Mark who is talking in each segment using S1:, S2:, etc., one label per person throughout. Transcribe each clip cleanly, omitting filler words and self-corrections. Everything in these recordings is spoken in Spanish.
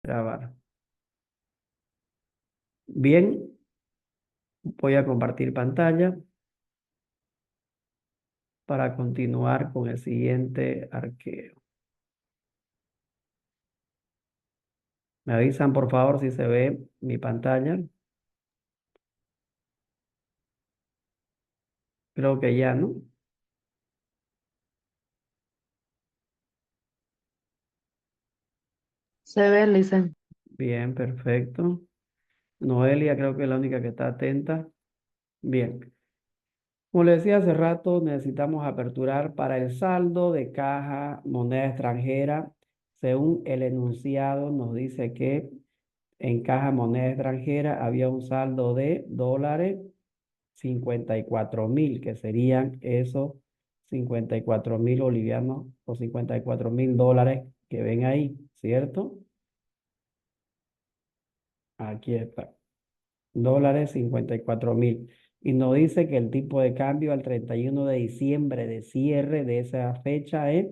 S1: Grabar. Bien, voy a compartir pantalla para continuar con el siguiente arqueo. Me avisan por favor si se ve mi pantalla. Creo que ya, ¿no?
S2: Se ve, Lisa.
S1: Bien, perfecto. Noelia creo que es la única que está atenta. Bien. Como le decía hace rato, necesitamos aperturar para el saldo de caja moneda extranjera. Según el enunciado, nos dice que en caja moneda extranjera había un saldo de dólares 54.000, que serían esos 54.000 bolivianos o 54.000 dólares que ven ahí, ¿cierto? Aquí está. Dólares 54.000. Y nos dice que el tipo de cambio al 31 de diciembre de cierre de esa fecha es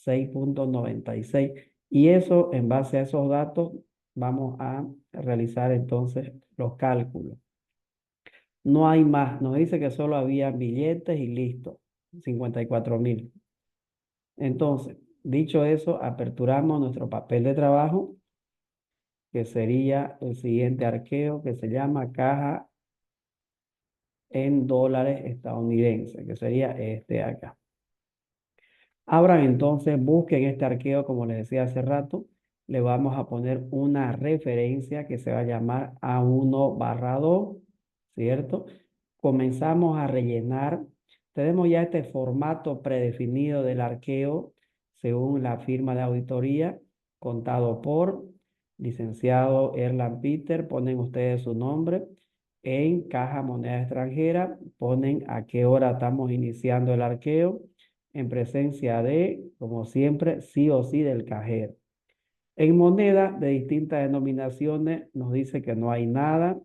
S1: 6.96. Y eso, en base a esos datos, vamos a realizar entonces los cálculos. No hay más. Nos dice que solo había billetes y listo. 54.000. Entonces, dicho eso, aperturamos nuestro papel de trabajo, que sería el siguiente arqueo, que se llama caja en dólares estadounidenses, que sería este acá. Abran entonces, busquen este arqueo, como les decía hace rato. Le vamos a poner una referencia que se va a llamar A1/2, ¿cierto? Comenzamos a rellenar. Tenemos ya este formato predefinido del arqueo según la firma de auditoría, contado por licenciado Erland Peter. Ponen ustedes su nombre. En caja moneda extranjera, ponen a qué hora estamos iniciando el arqueo en presencia de, como siempre, sí o sí del cajero. En moneda de distintas denominaciones nos dice que no hay nada.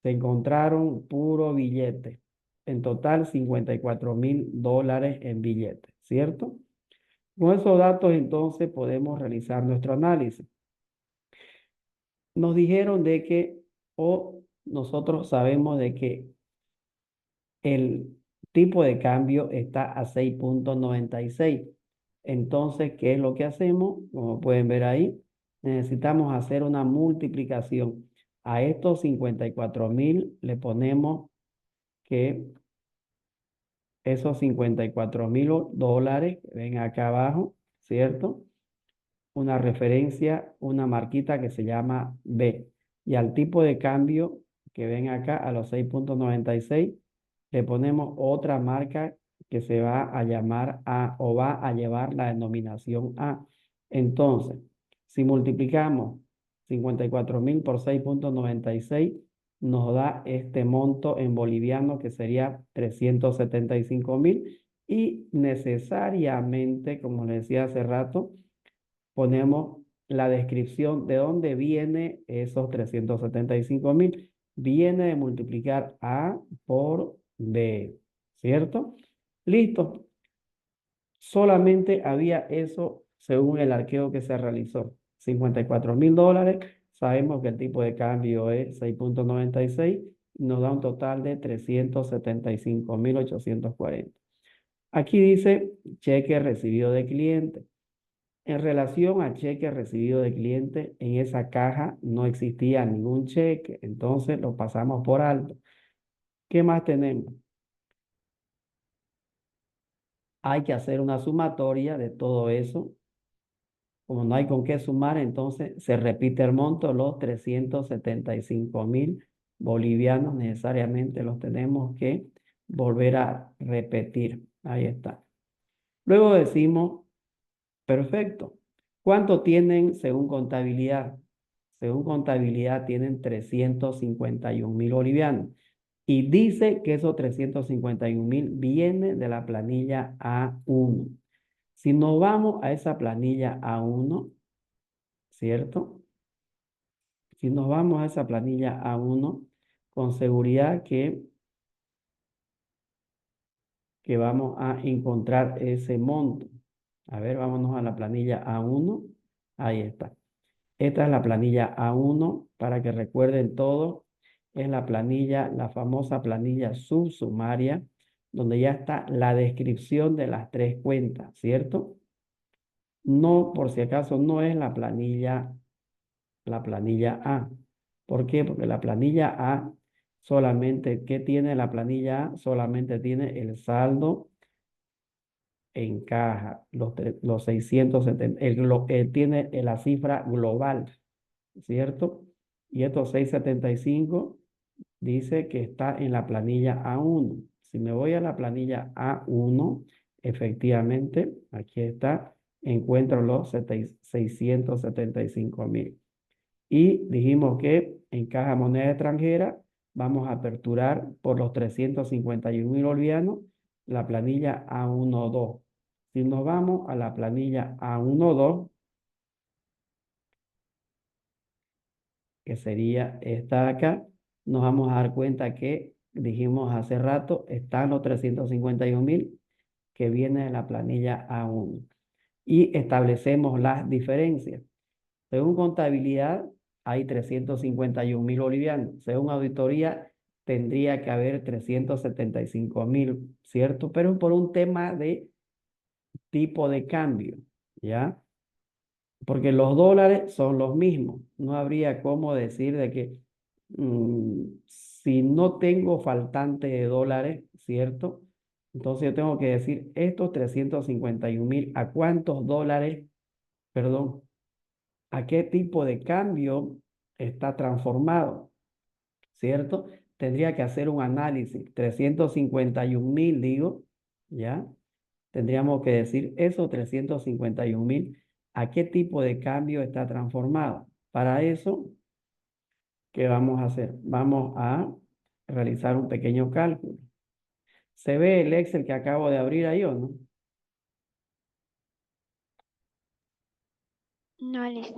S1: Se encontraron puro billete. En total, 54.000 dólares en billetes, ¿cierto? Con esos datos, entonces, podemos realizar nuestro análisis. Nos dijeron de que, o nosotros sabemos de que el tipo de cambio está a 6.96. Entonces, ¿qué es lo que hacemos? Como pueden ver ahí, necesitamos hacer una multiplicación. A estos 54.000 le ponemos que esos 54.000 dólares que ven acá abajo, ¿cierto? Una referencia, una marquita que se llama B. Y al tipo de cambio que ven acá, a los 6.96, le ponemos otra marca que se va a llamar A o va a llevar la denominación A. Entonces, si multiplicamos 54.000 por 6.96, nos da este monto en boliviano que sería 375.000 y necesariamente, como les decía hace rato, ponemos la descripción de dónde viene esos 375.000. Viene de multiplicar A por B, ¿cierto? Listo. Solamente había eso según el arqueo que se realizó. 54.000 dólares. Sabemos que el tipo de cambio es 6.96. Nos da un total de 375.840. Aquí dice cheque recibido de cliente. En relación al cheque recibido de cliente, en esa caja no existía ningún cheque, entonces lo pasamos por alto. ¿Qué más tenemos? Hay que hacer una sumatoria de todo eso. Como no hay con qué sumar, entonces se repite el monto, los 375.000 bolivianos necesariamente los tenemos que volver a repetir. Ahí está. Luego decimos, perfecto. ¿Cuánto tienen según contabilidad? Según contabilidad tienen 351.000 bolivianos. Y dice que esos 351.000 viene de la planilla A1. Si nos vamos a esa planilla A1, ¿cierto? Si nos vamos a esa planilla A1, con seguridad que vamos a encontrar ese monto. A ver, vámonos a la planilla A1. Ahí está. Esta es la planilla A1 para que recuerden todo. Es la planilla, la famosa planilla subsumaria, donde ya está la descripción de las tres cuentas, ¿cierto? No, por si acaso, no es la planilla A. ¿Por qué? Porque la planilla A solamente, ¿qué tiene la planilla A? Solamente tiene el saldo en caja, los 670, tiene la cifra global, ¿cierto? Y estos 675 dice que está en la planilla A1. Si me voy a la planilla A1, efectivamente, aquí está, encuentro los 675.000. Y dijimos que en caja moneda extranjera vamos a aperturar por los 351.000 bolivianos la planilla A12. Si nos vamos a la planilla A12, que sería esta de acá, nos vamos a dar cuenta que dijimos hace rato, están los 351.000 que viene de la planilla A1. Y establecemos las diferencias. Según contabilidad, hay 351.000 bolivianos. Según auditoría, tendría que haber 375.000, ¿cierto? Pero por un tema de tipo de cambio, ¿ya? Porque los dólares son los mismos. No habría cómo decir de que si no tengo faltante de dólares, ¿cierto? Entonces yo tengo que decir estos 351.000, ¿a cuántos dólares, perdón, a qué tipo de cambio está transformado, ¿cierto? Tendría que hacer un análisis. 351.000, digo, ¿ya? Tendríamos que decir esos 351.000, ¿a qué tipo de cambio está transformado? Para eso, ¿qué vamos a hacer? Vamos a realizar un pequeño cálculo. ¿Se ve el Excel que acabo de abrir ahí o no?
S2: No, Alicia.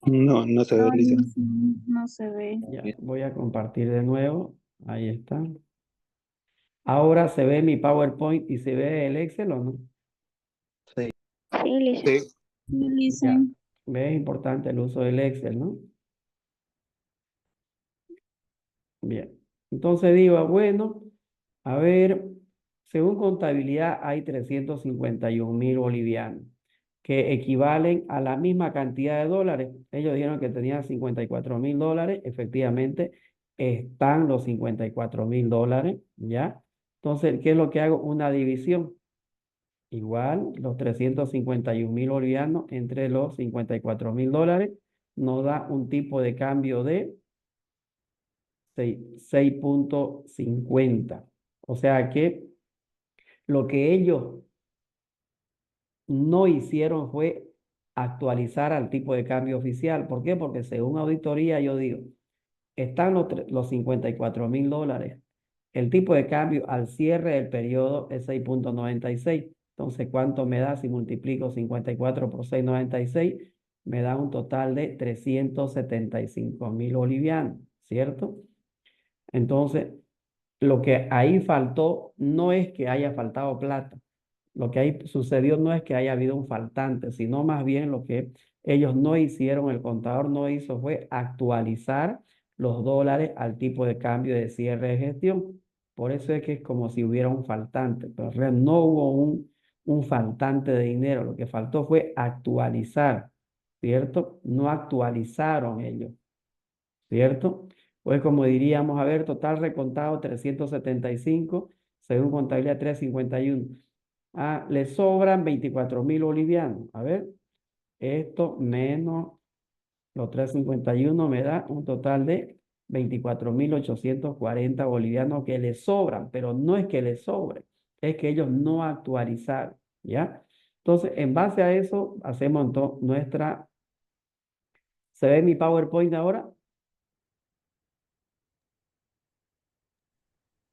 S3: No, no se ve,
S2: No,
S3: Alicia.
S2: Alicia, no se ve.
S1: Ya, voy a compartir de nuevo. Ahí está. Ahora se ve mi PowerPoint y se ve el Excel o no.
S3: Sí.
S2: Sí, Alicia.
S3: Sí.
S2: Sí, Alicia.
S1: Ya, ve, es importante el uso del Excel, ¿no? Bien. Entonces digo, bueno, a ver, según contabilidad hay 351.000 bolivianos que equivalen a la misma cantidad de dólares. Ellos dijeron que tenían 54.000 dólares, efectivamente están los 54.000 dólares, ¿ya? Entonces, ¿qué es lo que hago? Una división. Igual, los 351.000 bolivianos entre los 54.000 dólares nos da un tipo de cambio de 6.50. O sea que lo que ellos no hicieron fue actualizar al tipo de cambio oficial. ¿Por qué? Porque según auditoría, yo digo, están los 54.000 dólares. El tipo de cambio al cierre del periodo es 6.96. Entonces, ¿cuánto me da si multiplico 54 por 6.96? Me da un total de 375.000 bolivianos, ¿cierto? Entonces, lo que ahí faltó no es que haya faltado plata. Lo que ahí sucedió no es que haya habido un faltante, sino más bien lo que ellos no hicieron, el contador no hizo fue actualizar los dólares al tipo de cambio de cierre de gestión. Por eso es que es como si hubiera un faltante, pero en realidad no hubo un faltante de dinero. Lo que faltó fue actualizar, ¿cierto? No actualizaron ellos, ¿cierto? Pues como diríamos, a ver, total recontado 375 según contabilidad 351. Ah, le sobran 24.000 bolivianos. A ver, esto menos los 351 me da un total de 24.840 bolivianos que le sobran, pero no es que le sobre, es que ellos no actualizaron, ¿ya? Entonces, en base a eso, hacemos nuestra... ¿Se ve mi PowerPoint ahora?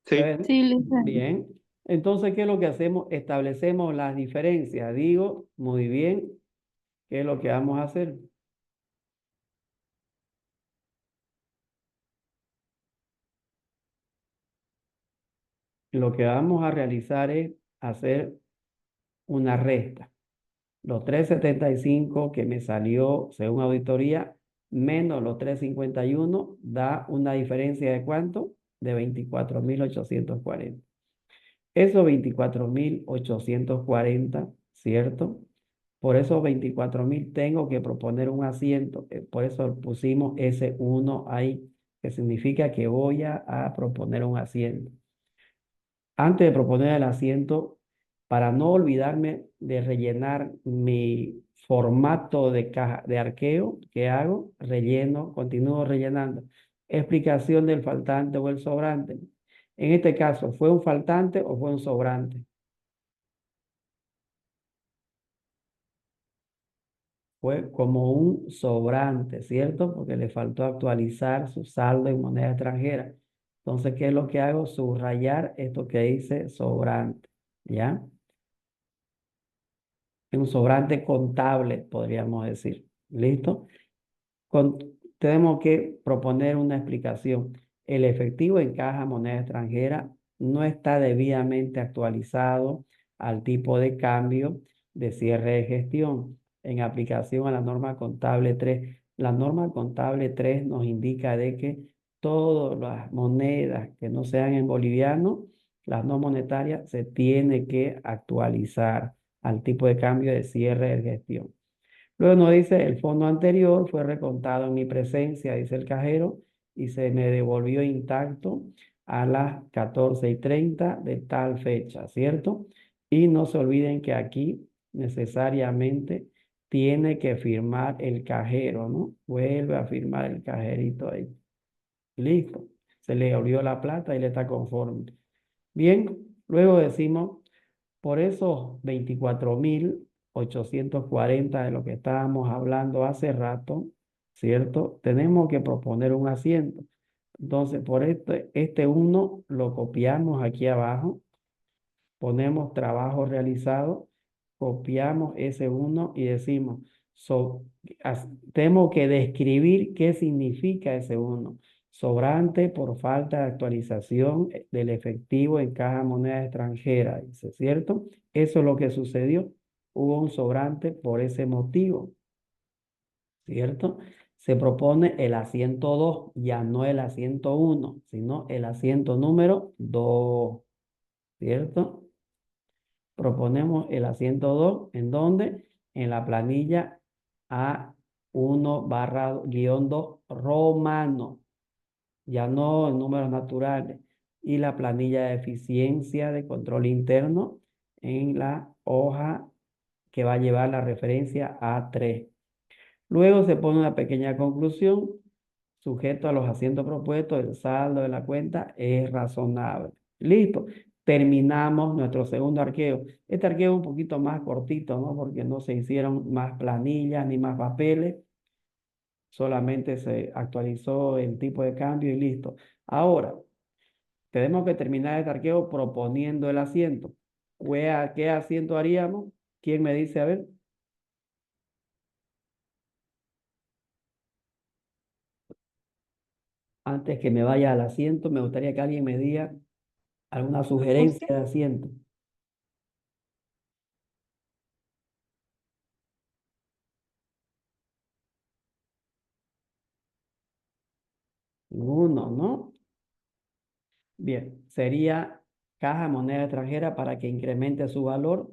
S1: ¿Se
S3: Sí.
S1: ve?
S2: Sí, Alicia.
S1: Bien. Entonces, ¿qué es lo que hacemos? Establecemos las diferencias. Digo, muy bien, ¿qué es lo que vamos a hacer? Lo que vamos a realizar es hacer una resta. Los 375 que me salió según auditoría, menos los 351, da una diferencia de ¿cuánto? De 24.840. Esos 24.840, ¿cierto? Por esos 24.000 tengo que proponer un asiento. Por eso pusimos ese 1 ahí, que significa que voy a proponer un asiento. Antes de proponer el asiento, para no olvidarme de rellenar mi formato de caja de arqueo, ¿qué hago? Relleno, continúo rellenando. Explicación del faltante o el sobrante. En este caso, ¿fue un faltante o fue un sobrante? Fue como un sobrante, ¿cierto? Porque le faltó actualizar su saldo en moneda extranjera. Entonces, ¿qué es lo que hago? Subrayar esto que dice sobrante, ¿ya? Es un sobrante contable, podríamos decir. ¿Listo? Con- Tenemos que proponer una explicación. El efectivo en caja moneda extranjera no está debidamente actualizado al tipo de cambio de cierre de gestión en aplicación a la norma contable 3. La norma contable 3 nos indica de que todas las monedas que no sean en boliviano, las no monetarias, se tiene que actualizar al tipo de cambio de cierre de gestión. Luego nos dice, el fondo anterior fue recontado en mi presencia, dice el cajero, y se me devolvió intacto a las 14:30 de tal fecha, ¿cierto? Y no se olviden que aquí necesariamente tiene que firmar el cajero, ¿no? Vuelve a firmar el cajerito ahí. Listo. Se le devolvió la plata y le está conforme. Bien, luego decimos por esos 24.840 de lo que estábamos hablando hace rato, ¿cierto? Tenemos que proponer un asiento. Entonces, por este uno lo copiamos aquí abajo, ponemos trabajo realizado, copiamos ese uno y decimos, tenemos que describir qué significa ese uno. Sobrante por falta de actualización del efectivo en caja moneda extranjera, dice, ¿cierto? Eso es lo que sucedió. Hubo un sobrante por ese motivo, ¿cierto? Se propone el asiento 2, ya no el asiento 1, sino el asiento número 2, ¿cierto? Proponemos el asiento 2, ¿en dónde? En la planilla A1/-2 romano, ya no en números naturales. Y la planilla de eficiencia de control interno en la hoja que va a llevar la referencia A3. Luego se pone una pequeña conclusión. Sujeto a los asientos propuestos, el saldo de la cuenta es razonable. Listo. Terminamos nuestro segundo arqueo. Este arqueo es un poquito más cortito, ¿no? Porque no se hicieron más planillas ni más papeles. Solamente se actualizó el tipo de cambio y listo. Ahora, tenemos que terminar este arqueo proponiendo el asiento. ¿Qué asiento haríamos? ¿Quién me dice? A ver. Antes que me vaya al asiento, me gustaría que alguien me diga alguna sugerencia de asiento. Uno, ¿no? Bien, sería caja moneda extranjera para que incremente su valor.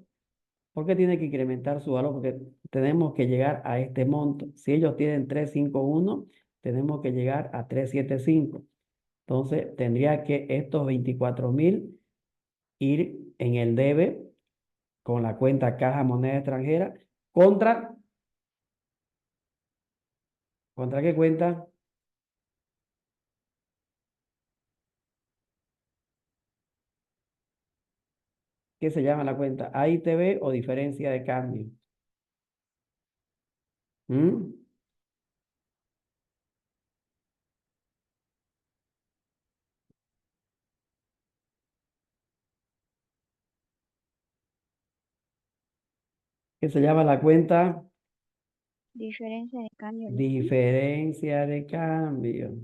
S1: ¿Por qué tiene que incrementar su valor? Porque tenemos que llegar a este monto. Si ellos tienen 351, tenemos que llegar a 375. Entonces, tendría que estos 24.000 ir en el debe con la cuenta caja moneda extranjera contra, ¿contra qué cuenta? ¿Qué se llama la cuenta? AITB o diferencia de cambio. ¿Mm? ¿Qué se llama la cuenta?
S2: Diferencia de cambio, listo.
S1: Diferencia de cambio.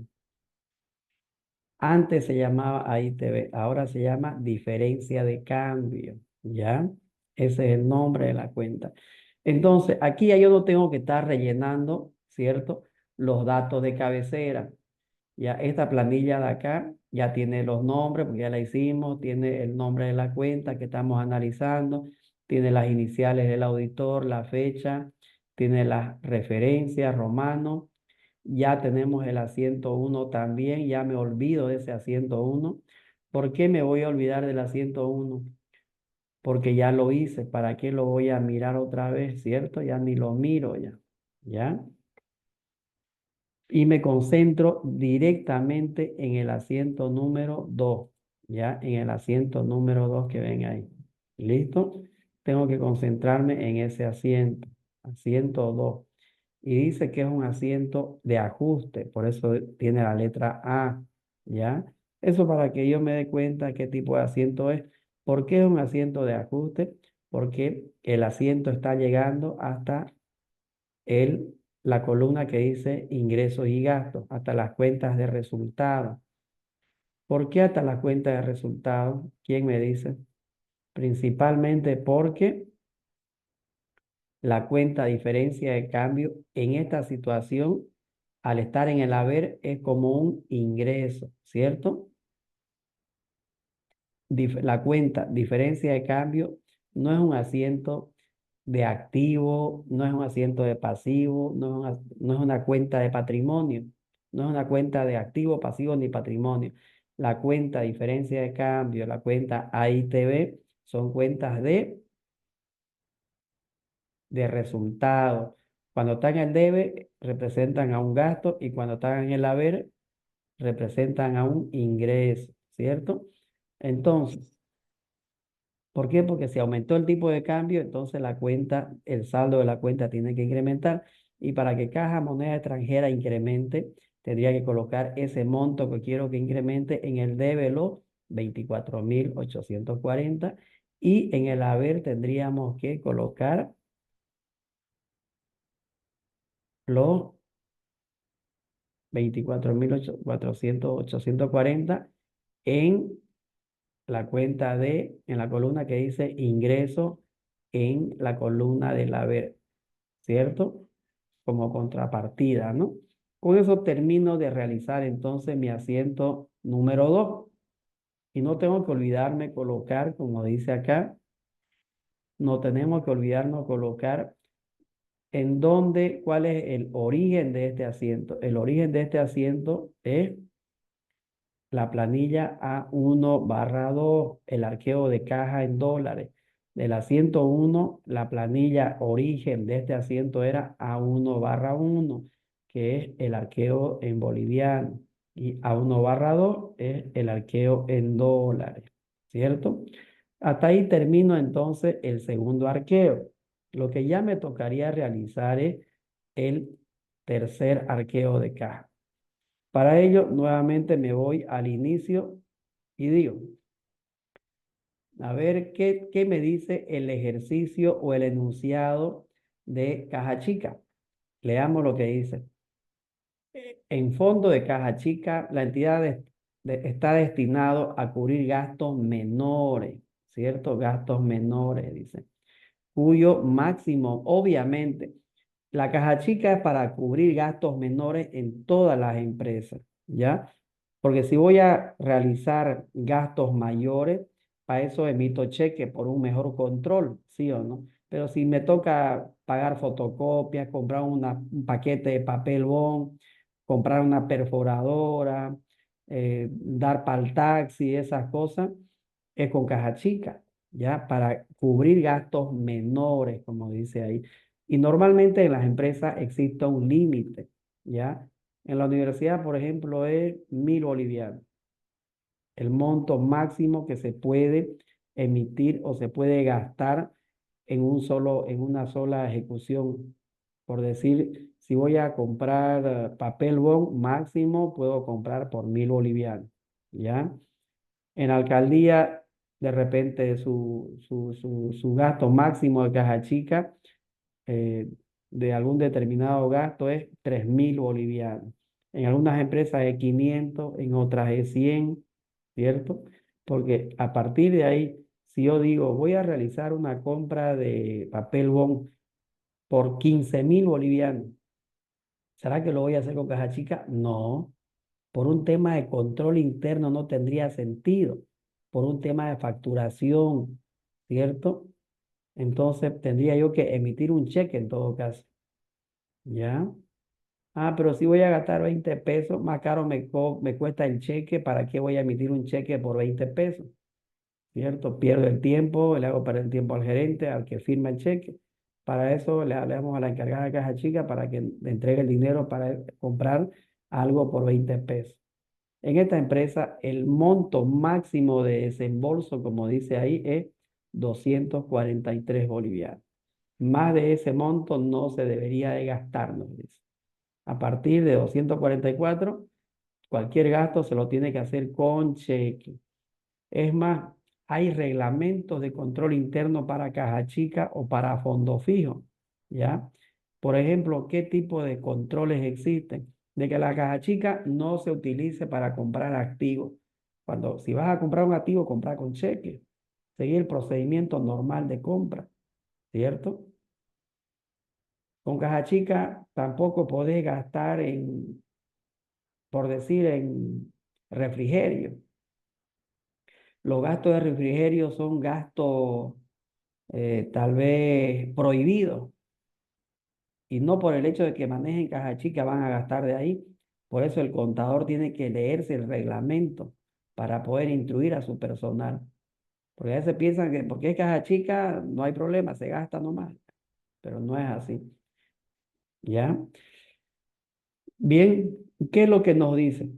S1: Antes se llamaba AITB, ahora se llama diferencia de cambio, ¿ya? Ese es el nombre de la cuenta. Entonces, aquí ya yo no tengo que estar rellenando, ¿cierto? Los datos de cabecera. Ya esta planilla de acá ya tiene los nombres, porque ya la hicimos, tiene el nombre de la cuenta que estamos analizando, tiene las iniciales del auditor, la fecha, tiene las referencias, romano. Ya tenemos el asiento 1 también, ya me olvido de ese asiento 1. ¿Por qué me voy a olvidar del asiento 1? Porque ya lo hice, ¿para qué lo voy a mirar otra vez, cierto? Ya ni lo miro ya, ¿ya? Y me concentro directamente en el asiento número 2, ¿ya? En el asiento número 2 que ven ahí. ¿Listo? Tengo que concentrarme en ese asiento, asiento 2. Y dice que es un asiento de ajuste, por eso tiene la letra A, ¿ya? Eso para que yo me dé cuenta qué tipo de asiento es. ¿Por qué es un asiento de ajuste? Porque el asiento está llegando hasta la columna que dice ingresos y gastos, hasta las cuentas de resultados. ¿Por qué hasta las cuentas de resultados? ¿Quién me dice? Principalmente porque la cuenta diferencia de cambio en esta situación, al estar en el haber, es como un ingreso, ¿cierto? La cuenta diferencia de cambio no es un asiento de activo, no es un asiento de pasivo, no es una cuenta de patrimonio, no es una cuenta de activo, pasivo ni patrimonio. La cuenta diferencia de cambio, la cuenta AITB son cuentas de resultados. Cuando están en el debe, representan a un gasto y cuando están en el haber, representan a un ingreso, ¿cierto? Entonces, ¿por qué? Porque si aumentó el tipo de cambio, entonces la cuenta, el saldo de la cuenta tiene que incrementar. Y para que caja moneda extranjera incremente, tendría que colocar ese monto que quiero que incremente en el debe los 24.840 y en el haber tendríamos que colocar los 24.840 en la cuenta en la columna que dice ingreso en la columna del haber, ¿cierto? Como contrapartida, ¿no? Con eso termino de realizar entonces mi asiento número 2. Y no tengo que olvidarme colocar, como dice acá, no tenemos que olvidarnos colocar en dónde, cuál es el origen de este asiento. El origen de este asiento es la planilla A1/2, el arqueo de caja en dólares. Del asiento 1, la planilla origen de este asiento era A1/1, que es el arqueo en boliviano. Y A1/2 es el arqueo en dólares, ¿cierto? Hasta ahí termino entonces el segundo arqueo. Lo que ya me tocaría realizar es el tercer arqueo de caja. Para ello, nuevamente me voy al inicio y digo, a ver qué me dice el ejercicio o el enunciado de caja chica. Leamos lo que dice. En fondo de caja chica, la entidad está destinado a cubrir gastos menores, ¿cierto? Gastos menores, dice, cuyo máximo, obviamente, la caja chica es para cubrir gastos menores en todas las empresas, ¿ya? Porque si voy a realizar gastos mayores, para eso emito cheque por un mejor control, ¿sí o no? Pero si me toca pagar fotocopias, comprar un paquete de papel bond, comprar una perforadora, dar para el taxi, esas cosas, es con caja chica, ¿ya? Para cubrir gastos menores, como dice ahí. Y normalmente en las empresas existe un límite, ¿ya? En la universidad, por ejemplo, es 1.000 bolivianos, el monto máximo que se puede emitir o se puede gastar en una sola ejecución. Por decir, si voy a comprar papel bond máximo, puedo comprar por 1.000 bolivianos, ¿ya? En la alcaldía, de repente su gasto máximo de caja chica eh, de algún determinado gasto es 3.000 bolivianos. En algunas empresas es 500, en otras es 100, ¿cierto? Porque a partir de ahí, si yo digo, voy a realizar una compra de papel bond por 15.000 bolivianos. ¿Será que lo voy a hacer con caja chica? No. Por un tema de control interno no tendría sentido. Por un tema de facturación, ¿cierto? Entonces tendría yo que emitir un cheque en todo caso. ¿Ya? Ah, pero si voy a gastar 20 pesos, más caro me cuesta el cheque, ¿para qué voy a emitir un cheque por 20 pesos? ¿Cierto? Pierdo el tiempo, le hago perder el tiempo al gerente, al que firma el cheque. Para eso le hablamos a la encargada de caja chica para que le entregue el dinero para comprar algo por 20 pesos. En esta empresa, el monto máximo de desembolso, como dice ahí, es 243 bolivianos. Más de ese monto no se debería de gastar, nos dice. A partir de 244, cualquier gasto se lo tiene que hacer con cheque. Es más, hay reglamentos de control interno para caja chica o para fondo fijo, ¿ya? Por ejemplo, ¿qué tipo de controles existen? De que la caja chica no se utilice para comprar activos. Si vas a comprar un activo, compra con cheque. Seguir el procedimiento normal de compra, ¿cierto? Con caja chica tampoco podés gastar por decir, en refrigerio. Los gastos de refrigerio son gastos tal vez prohibidos y no por el hecho de que manejen caja chica van a gastar de ahí. Por eso el contador tiene que leerse el reglamento para poder instruir a su personal. Porque a veces piensan que porque es caja chica no hay problema, se gasta nomás, pero no es así. ¿Ya? Bien, ¿qué es lo que nos dice?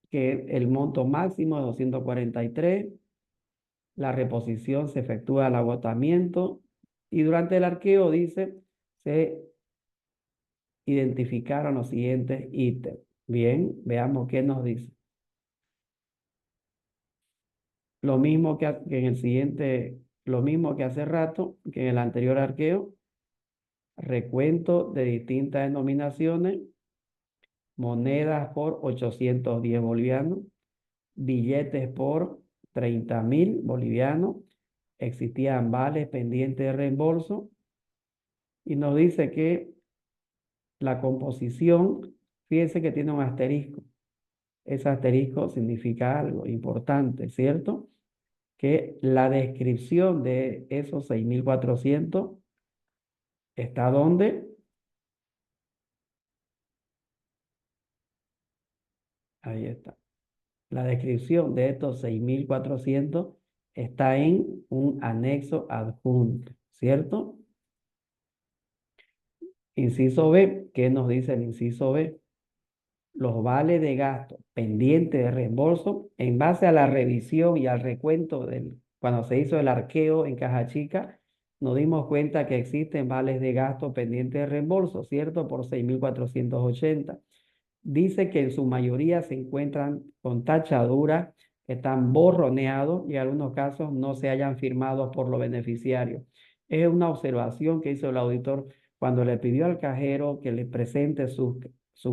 S1: Que el monto máximo es 243, la reposición se efectúa al agotamiento y durante el arqueo dice, se identificaron los siguientes ítems. Bien, veamos qué nos dice. Lo mismo que en el siguiente, lo mismo que hace rato, que en el anterior arqueo, recuento de distintas denominaciones, monedas por 810 bolivianos, billetes por 30.000 bolivianos, existían vales pendientes de reembolso y nos dice que la composición, fíjense que tiene un asterisco. Ese asterisco significa algo importante, ¿cierto? Que la descripción de esos 6.400 está ¿dónde? Ahí está. La descripción de estos 6.400 está en un anexo adjunto, ¿cierto? Inciso B, ¿qué nos dice el inciso B? Los vales de gasto pendientes de reembolso en base a la revisión y al recuento cuando se hizo el arqueo en caja chica, nos dimos cuenta que existen vales de gasto pendientes de reembolso, ¿cierto? Por 6.480. Dice que en su mayoría se encuentran con tachaduras, que están borroneados y en algunos casos no se hayan firmado por los beneficiarios. Es una observación que hizo el auditor cuando le pidió al cajero que le presente sus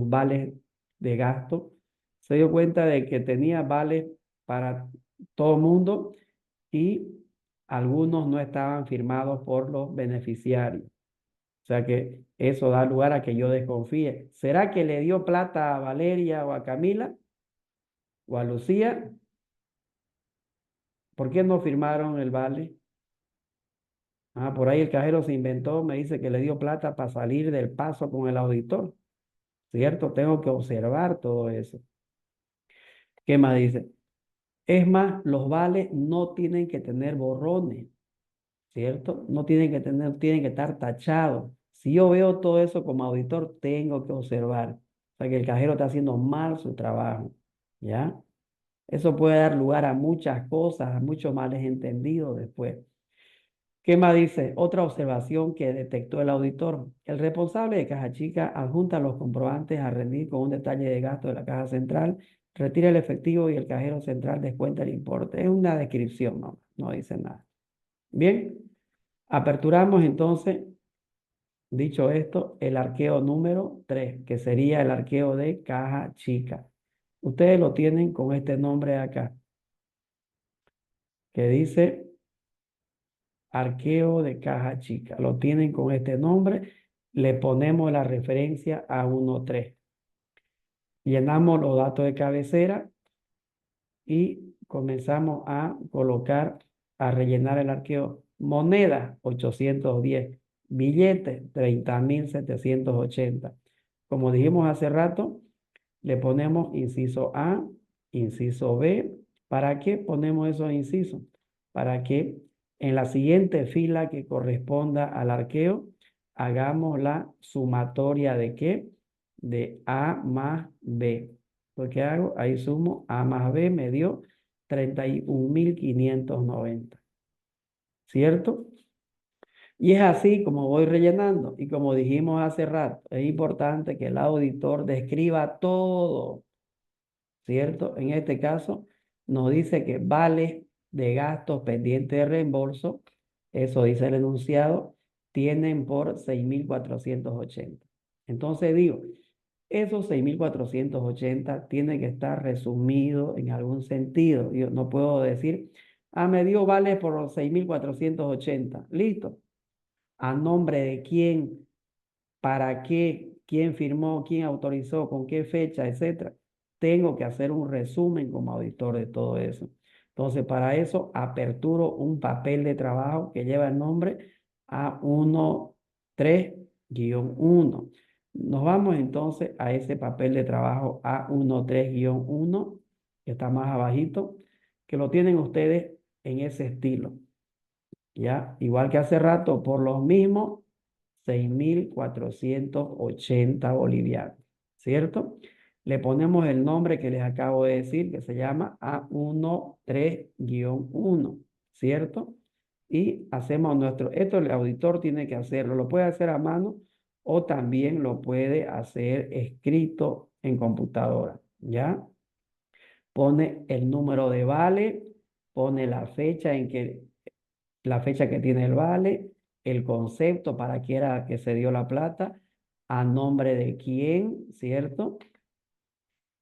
S1: vales de gasto. Se dio cuenta de que tenía vales para todo el mundo y algunos no estaban firmados por los beneficiarios. O sea que eso da lugar a que yo desconfíe. ¿Será que le dio plata a Valeria o a Camila o a Lucía? ¿Por qué no firmaron el vale? Ah, por ahí el cajero se inventó, me dice que le dio plata para salir del paso con el auditor. ¿Cierto? Tengo que observar todo eso. ¿Qué más dice? Es más, los vales no tienen que tener borrones, ¿cierto? No tienen que estar tachados. Si yo veo todo eso como auditor, tengo que observar. O sea, que el cajero está haciendo mal su trabajo, ¿ya? Eso puede dar lugar a muchas cosas, a muchos males entendidos después. ¿Qué más dice? Otra observación que detectó el auditor. El responsable de caja chica adjunta los comprobantes a rendir con un detalle de gasto de la caja central, retira el efectivo y el cajero central descuenta el importe. Es una descripción, no dice nada. Bien, aperturamos entonces, dicho esto, el arqueo número 3, que sería el arqueo de caja chica. Ustedes lo tienen con este nombre acá, que dice arqueo de caja chica. Lo tienen con este nombre. Le ponemos la referencia a 1.3. Llenamos los datos de cabecera y comenzamos a colocar, a rellenar el arqueo. Moneda, 810. Billetes, 30.780. Como dijimos hace rato, le ponemos inciso A, inciso B. ¿Para qué ponemos esos incisos? Para que en la siguiente fila que corresponda al arqueo, hagamos la sumatoria de ¿qué? De A más B. ¿Lo que hago? Ahí sumo A más B, me dio 31.590. ¿Cierto? Y es así como voy rellenando. Y como dijimos hace rato, es importante que el auditor describa todo, ¿cierto? En este caso, nos dice que vale de gastos pendientes de reembolso, eso dice el enunciado, tienen por 6.480. Entonces digo, esos 6.480 tienen que estar resumidos en algún sentido. Yo no puedo decir, me dio vale por los 6.480. Listo. ¿A nombre de quién? ¿Para qué? ¿Quién firmó? ¿Quién autorizó? ¿Con qué fecha? Etcétera. Tengo que hacer un resumen como auditor de todo eso. Entonces, para eso, aperturo un papel de trabajo que lleva el nombre A13-1. Nos vamos entonces a ese papel de trabajo A13-1, que está más abajito, que lo tienen ustedes en ese estilo. ¿Ya? Igual que hace rato, por los mismos 6.480 bolivianos, ¿cierto? Le ponemos el nombre que les acabo de decir, que se llama A13-1, ¿cierto? Y hacemos esto el auditor tiene que hacerlo, lo puede hacer a mano o también lo puede hacer escrito en computadora, ¿ya? Pone el número de vale, pone la fecha que tiene el vale, el concepto para qué era que se dio la plata, a nombre de quién, ¿cierto?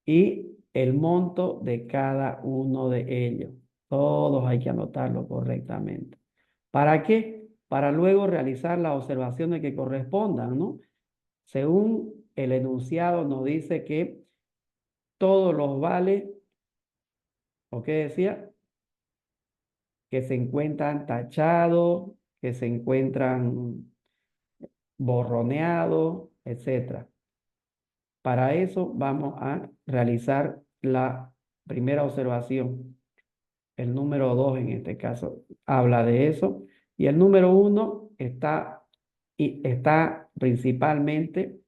S1: Y el monto de cada uno de ellos. Todos hay que anotarlo correctamente. ¿Para qué? Para luego realizar las observaciones que correspondan, ¿no? Según el enunciado nos dice que todos los vales, ¿o qué decía? Que se encuentran tachados, que se encuentran borroneados, etcétera. Para eso vamos a realizar la primera observación. El número 2 en este caso habla de eso. Y el número 1 está principalmente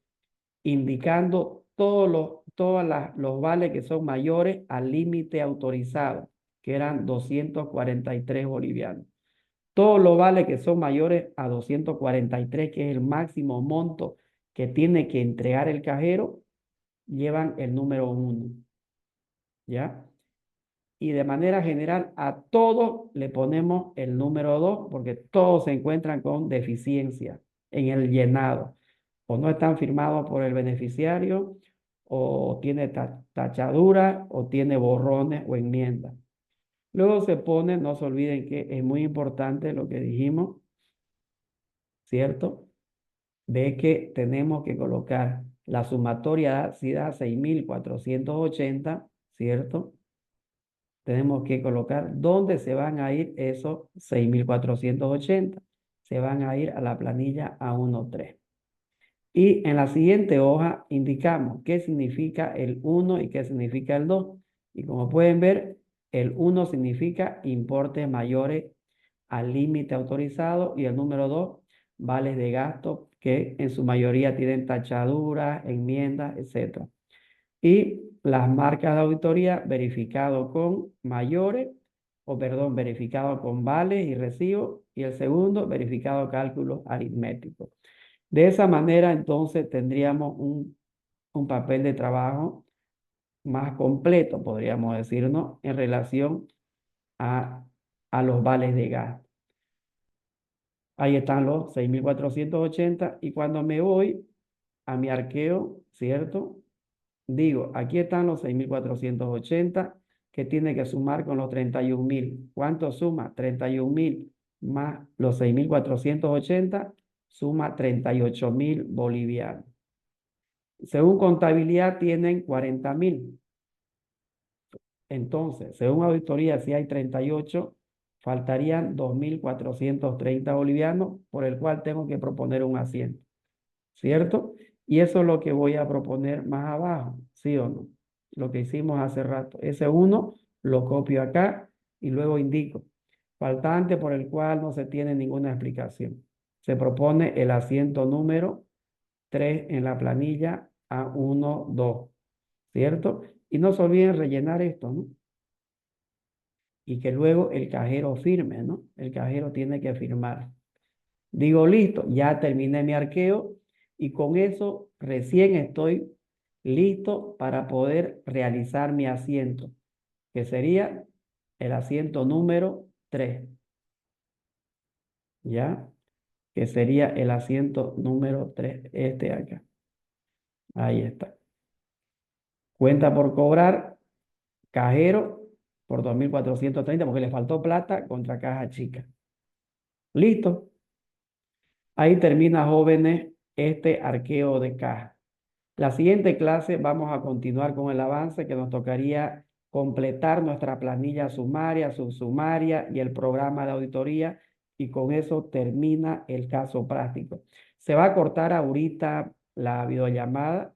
S1: indicando todos los vales que son mayores al límite autorizado, que eran 243 bolivianos. Todos los vales que son mayores a 243, que es el máximo monto que tiene que entregar el cajero, llevan el número 1, ¿ya? Y de manera general a todos le ponemos el número 2 porque todos se encuentran con deficiencia en el llenado. O no están firmados por el beneficiario, o tiene tachadura, o tiene borrones o enmiendas. Luego se pone, no se olviden que es muy importante lo que dijimos, ¿cierto? De que tenemos que colocar la sumatoria si da 6.480, ¿cierto? Tenemos que colocar dónde se van a ir esos 6.480. Se van a ir a la planilla A13. Y en la siguiente hoja indicamos qué significa el 1 y qué significa el 2. Y como pueden ver, el 1 significa importes mayores al límite autorizado y el número 2, vales de gasto que en su mayoría tienen tachaduras, enmiendas, etc. Y las marcas de auditoría verificado con mayores, verificado con vales y recibos, y el segundo verificado cálculos aritméticos. De esa manera, entonces, tendríamos un papel de trabajo más completo, podríamos decirnos, en relación a, a los vales de gasto. Ahí están los 6.480 y cuando me voy a mi arqueo, ¿cierto? Digo, aquí están los 6.480 que tiene que sumar con los 31.000. ¿Cuánto suma? 31.000 más los 6.480 suma 38.000 bolivianos. Según contabilidad tienen 40.000. Entonces, según auditoría, si hay 38, faltarían 2.430 bolivianos, por el cual tengo que proponer un asiento, ¿cierto? Y eso es lo que voy a proponer más abajo, ¿sí o no? Lo que hicimos hace rato. Ese 1 lo copio acá y luego indico. Faltante por el cual no se tiene ninguna explicación. Se propone el asiento número 3 en la planilla A1, 2, ¿cierto? Y no se olviden rellenar esto, ¿no? Y que luego el cajero firme, ¿no? El cajero tiene que firmar. Digo, listo, ya terminé mi arqueo y con eso recién estoy listo para poder realizar mi asiento, que sería el asiento número 3, ¿ya? Que sería el asiento número 3, este acá. Ahí está. Cuenta por cobrar, cajero por 2.430 porque le faltó plata contra caja chica. Listo. Ahí termina, jóvenes, este arqueo de caja. La siguiente clase vamos a continuar con el avance que nos tocaría completar nuestra planilla sumaria, subsumaria y el programa de auditoría, y con eso termina el caso práctico. Se va a cortar ahorita la videollamada.